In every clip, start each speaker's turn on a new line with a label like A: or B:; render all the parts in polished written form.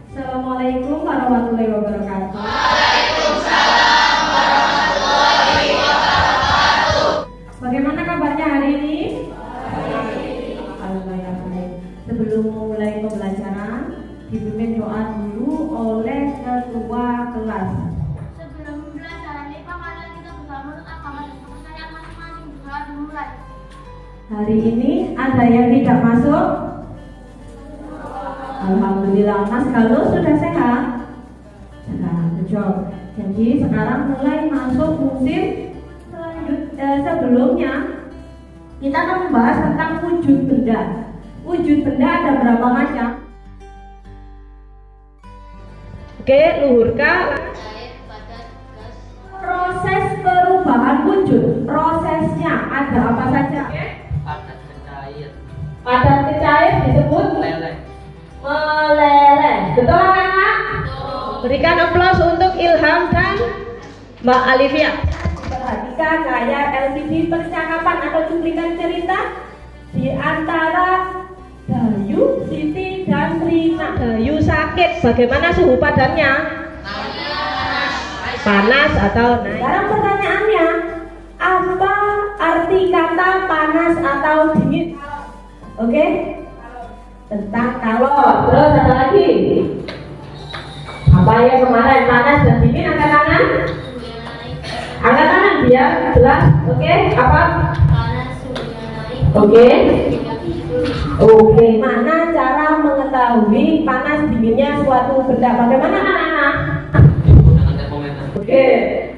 A: Assalamualaikum warahmatullahi wabarakatuh.
B: Waalaikumsalam warahmatullahi wabarakatuh.
A: Bagaimana kabarnya hari ini? Alhamdulillah baik. Sebelum memulai pembelajaran, dipimpin doa dulu oleh ketua kelas.
C: Sebelum pembelajaran IPA, mari kita berdoa menurut agama dan kepercayaan masing-masing. Berdoa dimulai.
A: Hari ini ada yang tidak masuk? Alhamdulillah. Mas Galuh sudah sehat? Sehat, betul. Jadi sekarang mulai masuk musim sebelumnya kita akan membahas tentang wujud benda. Wujud benda ada berapa macam? Oke, luhurka.
C: Air, padat, gas.
A: Proses perubahan wujud, prosesnya ada apa saja?
B: Padat ke cair.
A: Padat ke cair disebut
B: Meleleh.
A: meleleh. Betul anak-anak? Berikan aplaus untuk Ilham dan Mbak Alivia. Perhatikan layar LCD percakapan atau cuplikan cerita di antara Dayu, Siti, dan Rina. Dayu sakit, bagaimana suhu badannya? Panas atau naik? Sekarang pertanyaannya, apa arti kata panas atau dingin? Oke? Tentang kalor. Terus ada lagi. Apa yang kemarin panas dan dingin? Angkat tangan. Angkat tangan biar jelas. Oke? Apa?
C: Panas, suhunya naik.
A: Oke.
C: Hingga tidur.
A: Oke. Mana cara mengetahui panas dinginnya suatu benda? Bagaimana anak-anak?
B: Dengan termometer.
A: Oke.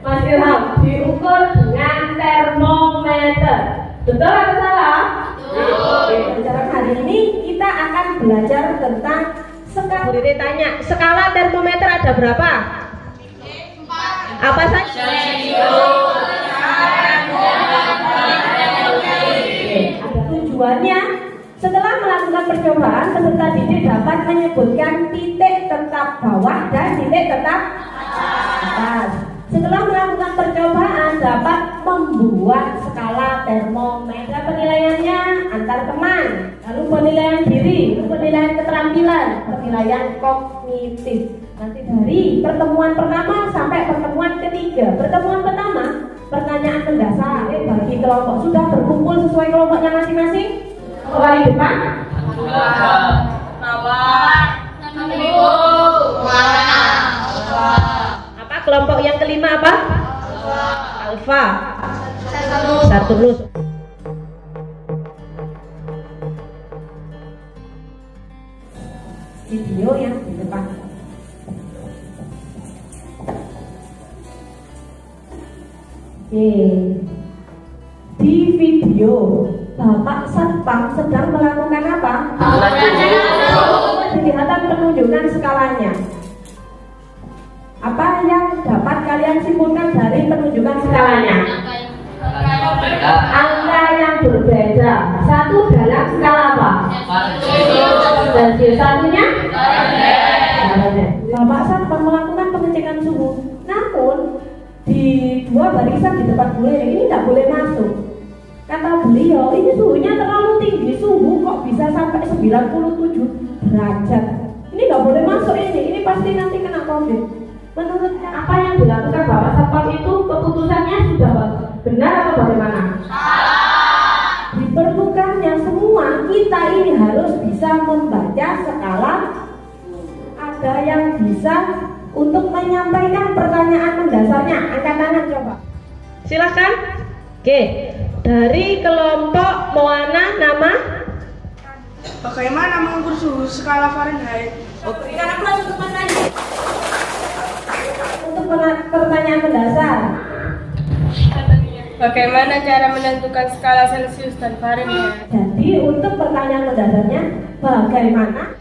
A: Mas Ilham, diukur dengan termometer. Betul atau salah? Oke, pelajaran hari ini kita akan belajar tentang skala. Bu Riri tanya, skala termometer ada berapa? 4. Apa saja? Oke, ada tujuannya. Setelah melakukan percobaan, peserta didik dapat menyebutkan titik tetap bawah dan titik tetap atas. Setelah melakukan percobaan, dapat membuat skala termometer. Penilaiannya antar teman, lalu penilaian diri, lalu penilaian keterampilan, penilaian kognitif. Nanti dari pertemuan pertama sampai pertemuan ketiga. Pertemuan pertama, pertanyaan mendasar bagi kelompok. Sudah berkumpul sesuai kelompoknya masing-masing? Mulai depan. Apa kelompok yang kelima apa? Alfa. Satu terus. Video yang di depan. Oke. Di video Bapak Satpam sedang melakukan apa? Kelihatan penunjukan skalanya. Apa yang dapat kalian simpulkan dari penunjukan skalanya? Angka yang berbeda. Satu dalam skala apa? Celsius. Satunya? Bapak Satpam melakukan pengecekan suhu. Namun di dua barisan di depan beliau ini tidak boleh masuk. Kata beliau, ini suhunya terlalu tinggi. Suhu kok bisa sampai 97 derajat. Ini nggak boleh masuk ini pasti nanti kena COVID. Menurut apa yang dilakukan Bapak Satpam itu, keputusannya sudah benar atau bagaimana? Diperlukannya semua kita ini harus bisa membaca skala. Ada yang bisa untuk menyampaikan pertanyaan mendasarnya. Angkat tangan coba. Silahkan. Oke, dari kelompok Moana nama?
D: Bagaimana mengukur suhu skala Fahrenheit?
A: Berikan aplaus untuk Mas Andi. Untuk pertanyaan mendasar.
D: Bagaimana cara menentukan skala Celsius dan Fahrenheit?
A: Jadi untuk pertanyaan mendasarnya, bagaimana?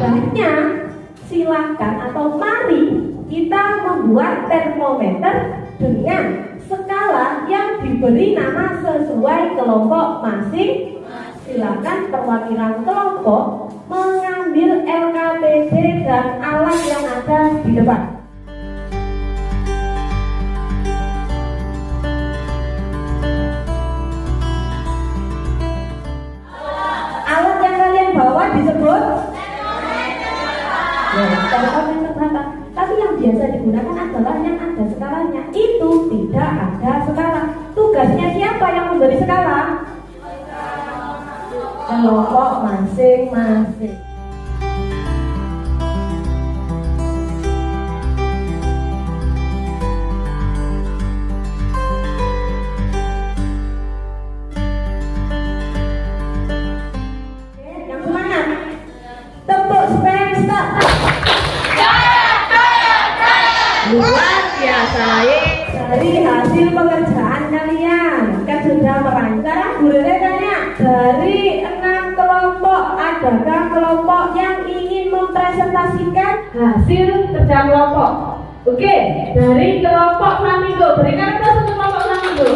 A: Banyak, silakan atau mari kita membuat termometer dengan skala yang diberi nama sesuai kelompok masing. Silakan perwakilan kelompok mengambil LKPD dan alat yang ada di depan. dari skala kelompok masing-masing. Yang semangat, tepuk spesial. Luar biasa ya. Dari hasil pengerjaan kalian kan sudah merancang. Gurunya tanya, dari 6 kelompok adakah kelompok yang ingin mempresentasikan hasil kerja kelompok? Oke, dari kelompok Flamingo, berikan aplaus untuk kelompok Flamingo.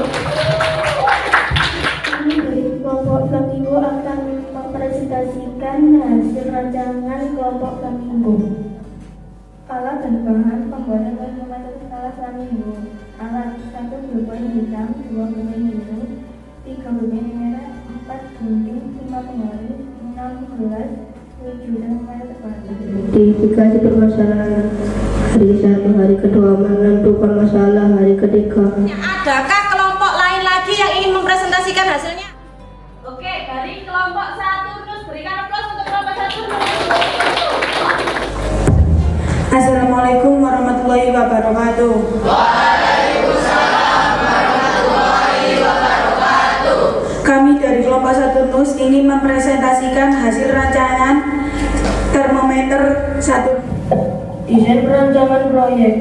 C: Kami dari kelompok Flamingo akan mempresentasikan hasil rancangan kelompok Flamingo. Alat dan bahan pembuatan termometer skala Flamingo. Alat 1 gunting hitam, 2 gunting biru, 3 gunting merah, 4 gunting, 5 penggaris, 6 gelas, 7 termometer terbalik.
E: Identifikasi permasalahan. Hari 1, hari kedua menentukan masalah, hari ketiga.
A: Adakah kelompok lain lagi yang ingin mempresentasikan hasilnya? Oke, dari kelompok Saturnus, berikan aplaus untuk kelompok Saturnus.
F: Assalamualaikum warahmatullahi wabarakatuh. Waalaikumsalam warahmatullahi wabarakatuh. Kami dari kelompok Saturnus ingin mempresentasikan hasil rancangan termometer Saturnus.
E: Desain perancangan proyek.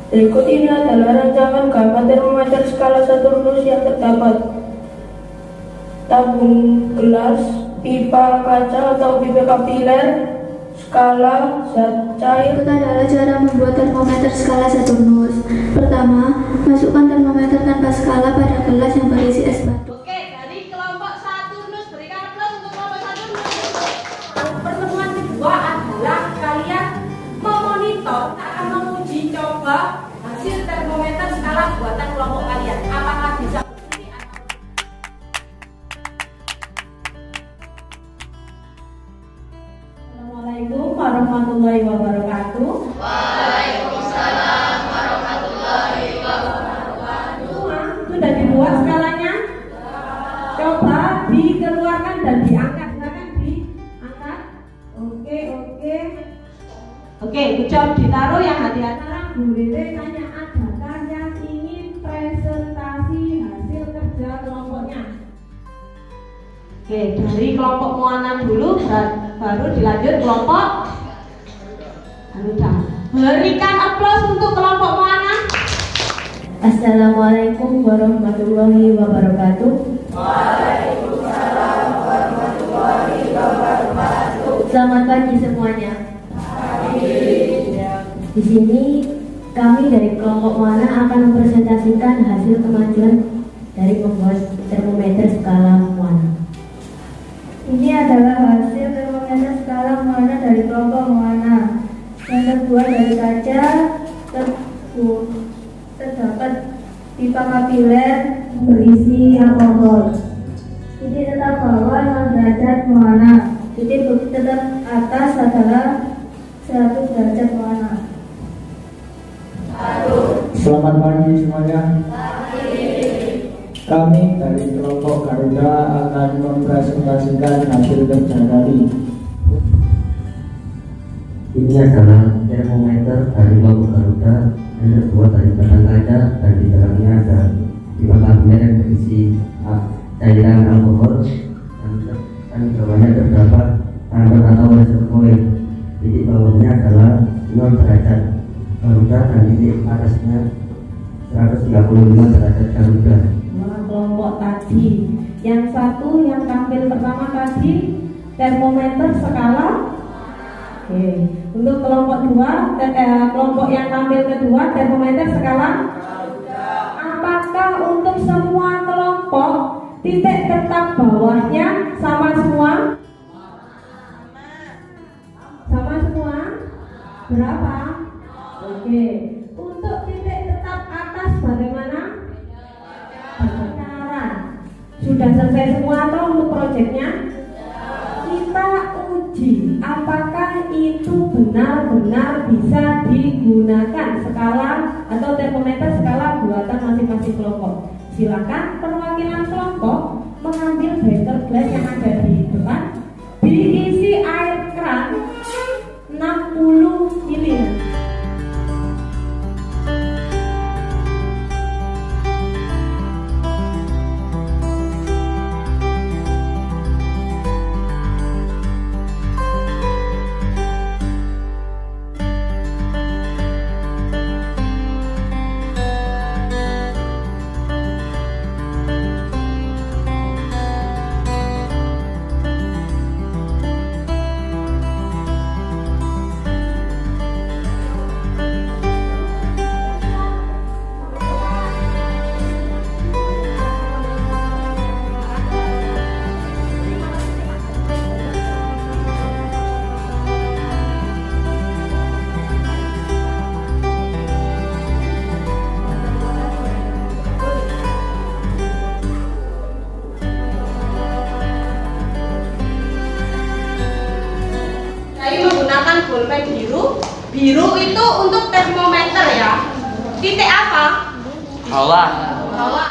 E: Berikut ini adalah rancangan gambar termometer skala Saturnus yang terdapat. Tabung gelas, pipa kaca atau pipa kapiler, skala zat cair.
C: Berikut adalah cara membuat termometer skala Saturnus. Pertama, masukkan termometer tanpa skala pada gelas yang berisi es batu.
A: Oke, dari kelompok Saturnus, berikan aplaus untuk kelompok Saturnus. Pertemuan kedua adalah kalian memonitor, akan menguji coba hasil termometer skala buatan kelompok kalian. Apakah bisa? Assalamualaikum warahmatullahi wabarakatuh. Waalaikumsalam warahmatullahi wabarakatuh. Semua sudah dibuat skalanya? Coba dikeluarkan dan diangkat. Silakan diangkat. Oke, ucap ditaruh yang hati-hati. Sekarang Bu Rere tanya, adakah yang ingin presentasi hasil kerja kelompoknya? Oke, dari kelompok Moana dulu, baru dilanjut kelompok Garuda. Berikan aplaus untuk kelompok Moana.
C: Assalamualaikum warahmatullahi wabarakatuh.
E: Waalaikumsalam warahmatullahi wabarakatuh.
C: Selamat pagi semuanya. Di sini kami dari kelompok Moana akan mempresentasikan hasil kemajuan dari membuat termometer skala Moana. Ini adalah hasil termometer skala Moana dari kelompok Moana yang terbuat dari kaca, terdapat pipa kapiler berisi alkohol. Titik tetap bawah 0 derajat Moana. Titik tetap atas adalah 100 derajat Moana.
G: Selamat pagi semuanya. Kami dari kelompok Garuda akan mempresentasikan hasil kerja kami.
H: Ini adalah termometer dari kelompok Garuda yang terbuat dari bahan kaca dan di dalamnya ada pipa kapiler yang berisi cairan alkohol dan di bawahnya terdapat tandon atau laser coil. Titik bawahnya adalah 0 derajat Garuda dan titik atasnya 135 derajat Garuda.
A: Kelompok tadi, yang satu yang tampil pertama tadi termometer skala. Oke, untuk kelompok dua, kelompok yang tampil kedua termometer skala. Apakah untuk semua kelompok titik tetap bawahnya sama semua? Sama semua? Berapa? Oke, untuk titik tetap atas bagaimana? Sudah selesai semua atau untuk proyeknya? Kita uji apakah itu benar-benar bisa digunakan skala atau termometer skala buatan masing-masing kelompok. Silakan perwakilan kelompok mengambil beker gelas yang ada di depan, diisi air keran 60 ml.
D: Menggunakan bolpen biru. Biru itu untuk termometer ya. Titik apa?
B: Bawah.
D: Bawah.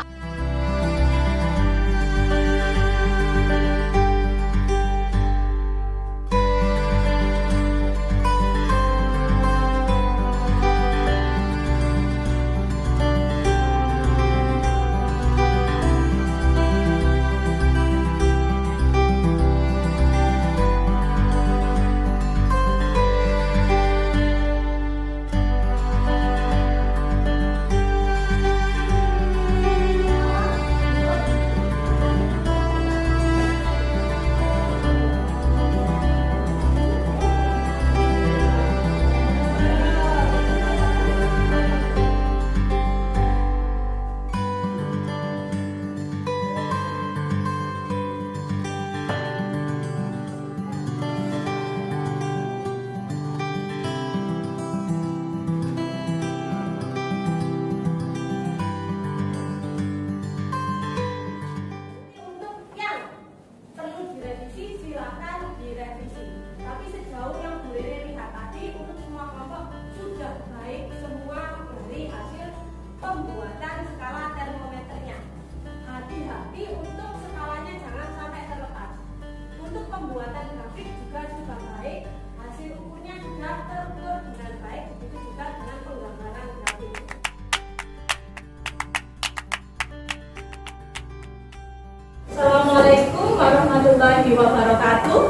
A: Assalamualaikum warahmatullahi wabarakatuh.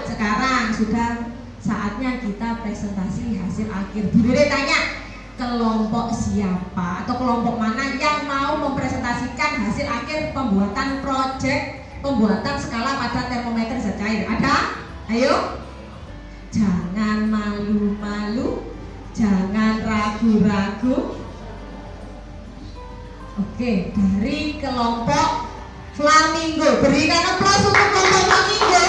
I: Sekarang sudah saatnya kita presentasi hasil akhir. Bu Rere tanya, kelompok siapa atau kelompok mana yang mau mempresentasikan hasil akhir pembuatan proyek pembuatan skala pada termometer zat cair? Ada? Ayo. Jangan malu-malu, jangan ragu-ragu. Oke, dari kelompok Flamingo. Berikan aplaus untuk kelompok Flamingo.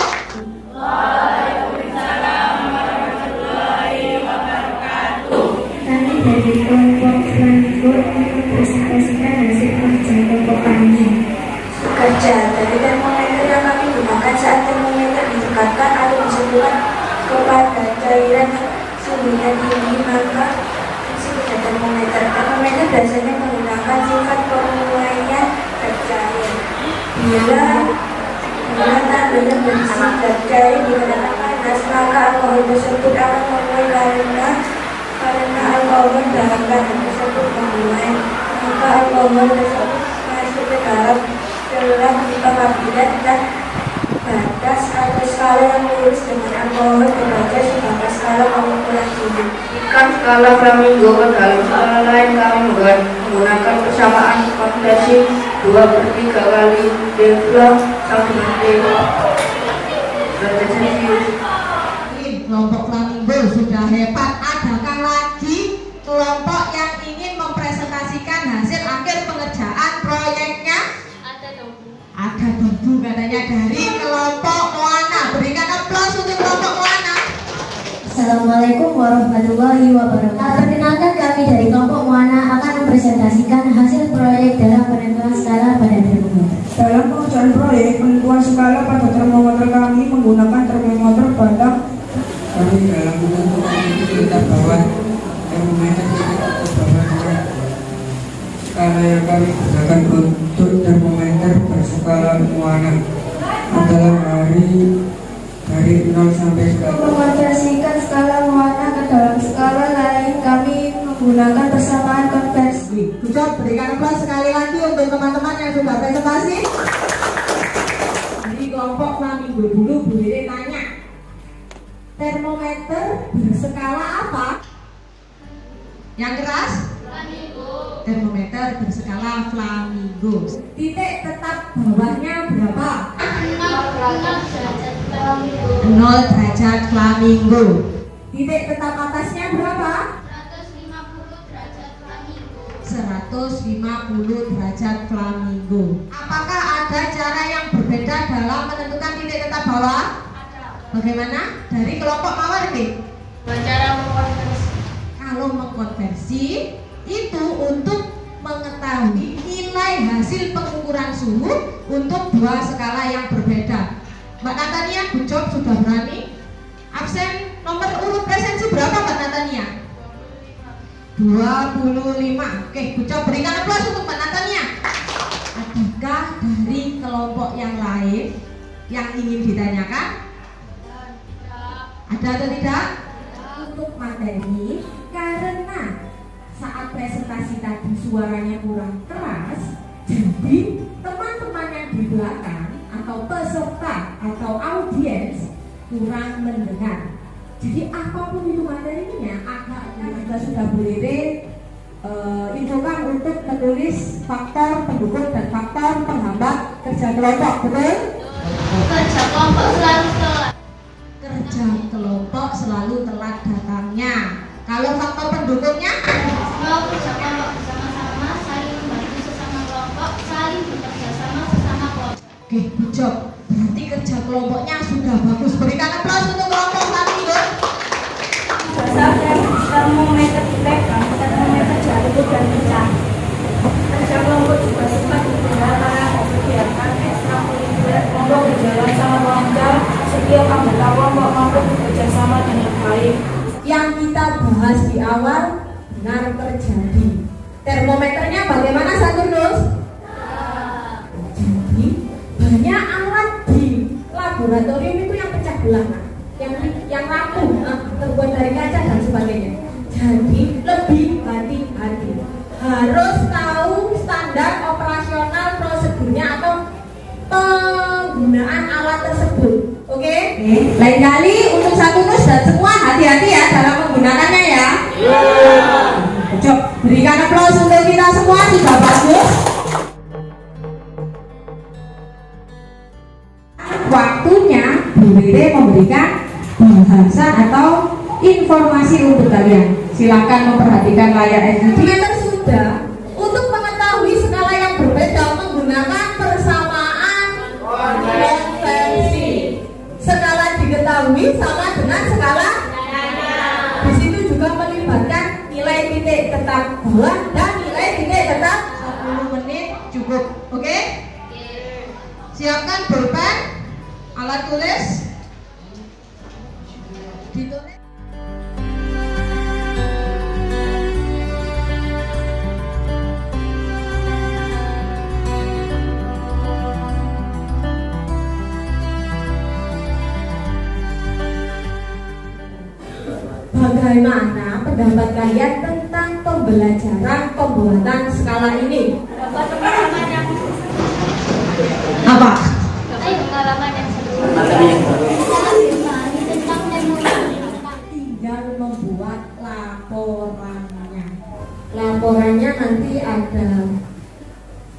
C: Waalaikumsalam warahmatullahi wabarakatuh. Kami dari kelompok Flamingo ingin mempresentasikan hasil kerja kelompok kami.
F: Kerja dari termometer yang kami gunakan saat termometer didekatkan atau disentuhkan kepada cairan suhunya tinggi, maka isi pada termometer. Termometer biasanya menggunakan sifat formulanya tercair. Bila tandanya berisi tercair dikatakan panas, maka alkohol tersebut akan memulai karena alkohol dalam keadaan tersebut memulai, maka alkohol tersebut masuk ke dalam seluruh pipa kabinet dan batas atau skala yang lurus dengan alkohol dibaca sebagai skala pengumpulan suhu.
E: Jika skala Flamingo ke dalam skala lain, kami menggunakan persamaan konversi 2/3 kali Devlon sama dengan D derajat Celcius.
I: Kelompok Flamingo sudah hebat. Adakah lagi kelompok yang ingin mempresentasikan hasil akhir pengerjaan proyeknya? Ada Debu katanya dari kelompok Moana. Berikan aplaus untuk kelompok Moana.
C: Assalamualaikum warahmatullahi wabarakatuh. Perkenalkan, kami dari kelompok Moana akan mempresentasikan hasil proyek dalam penentuan skala pada termometer.
F: Dalam pengerjaan proyek penentuan skala pada termometer kami menggunakan termometer batang.
J: Kami dalam menentukan tinggi bawah termometer
E: skala yang kami gunakan untuk termometer berskala muana adalah dari 0 sampai 100.
F: Mengonversikan skala muana ke dalam skala lain, kami menggunakan persamaan konversi.
I: Bisa berikan aplaus sekali lagi untuk teman-teman yang sudah presentasi. Di kelompok Flamingo dulu Bu Rere tanya, termometer berskala apa? Yang keras? Flamingo. Termometer berskala Flamingo. Titik tetap bawahnya berapa? 0 derajat Flamingo. Titik tetap atasnya berapa? 150 derajat Flamingo. Apakah ada cara yang berbeda dalam menentukan titik tetap bawah? Bagaimana? Dari kelompok Mawar ini?
C: Cara mengkonversi.
I: Kalau mengkonversi itu untuk mengetahui nilai hasil pengukuran suhu untuk dua skala yang berbeda. Mbak Natania, good job, sudah berani. Absen nomor urut presensi berapa Mbak Natania? 25. Oke, good job, berikan aplaus untuk Mbak Natania. Adakah dari kelompok yang lain yang ingin ditanyakan? Ada atau tidak? Untuk materi, karena saat presentasi tadi suaranya kurang keras, jadi teman-teman yang di belakang atau peserta atau audiens kurang mendengar. Jadi apapun itu materinya, agaknya juga sudah boleh infokan untuk menulis faktor pendukung dan faktor penghambat kerja kelompok, betul?
C: Kerja kelompok selalu telat.
I: Kerja kelompok selalu telat datangnya. Kalau faktor pendukungnya?
C: Mau kerja kelompok bersama-sama, saling membantu sesama kelompok, saling bekerja sama sesama kelompok.
I: Oke, good job. Berarti kerja kelompoknya sudah bagus. Berikan aplaus untuk kelompok Flamingo.
A: Termometer dipegang, termometer jatuh dan pecah. Kerja kelompok juga sempat digunakan pada kegiatan ekstrakurikuler, kelompok berjalan sama lancar, setiap anggota kelompok mampu bekerja sama dengan baik.
I: Yang kita bahas di awal benar terjadi. Termometernya bagaimana Saturnus? Jadi banyak alat di laboratorium itu yang pecah belah, yang rapuh, terbuat dari kaca dan sebagainya. Jadi lebih hati-hati. Harus tahu standar operasional prosedurnya atau penggunaan alat tersebut. Oke? Lain kali untuk Saturnus dan semua hati-hati ya dalam menggunakannya ya. Coba berikan aplaus untuk kita semua, sudah bagus. Waktunya Bu Rere memberikan bahasan atau informasi untuk kalian. Silakan memperhatikan layar LCD. Sudah untuk mengetahui skala yang berbeda menggunakan persamaan konversi. Skala diketahui sama dengan skala. Di situ juga melibatkan nilai titik tetap bawah dan nilai titik tetap 10 menit cukup. Oke? Siapkan pulpen, alat tulis, ditulis. Bagaimana pendapat kalian tentang pembelajaran pembuatan skala ini?
C: Dapat pengalaman yang
I: Apa?
C: pengalaman yang seru. Tentang termometer.
I: Tinggal membuat laporannya. Laporannya nanti ada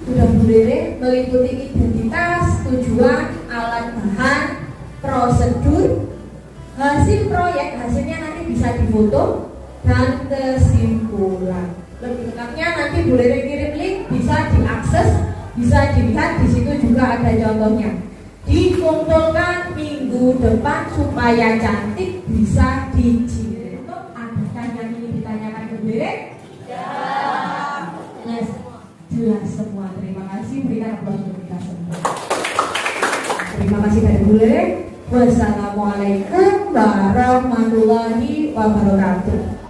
I: sudah Bu Rere meliputi identitas, tujuan, alat bahan, prosedur, hasil proyek, hasilnya nanti bisa difoto, dan kesimpulan. Lebih lengkapnya nanti Bu Rere kirim link, bisa diakses, bisa dilihat, di situ juga ada contohnya. Dikumpulkan minggu depan supaya cantik, bisa dijilid. Adakah yang ingin ditanyakan ke Bu Rere? Ya. Yes. Jelas semua. Terima kasih. Berikan aplaus untuk kita semua. Terima kasih dari Bu Rere. Wassalamualaikum warahmatullahi wabarakatuh.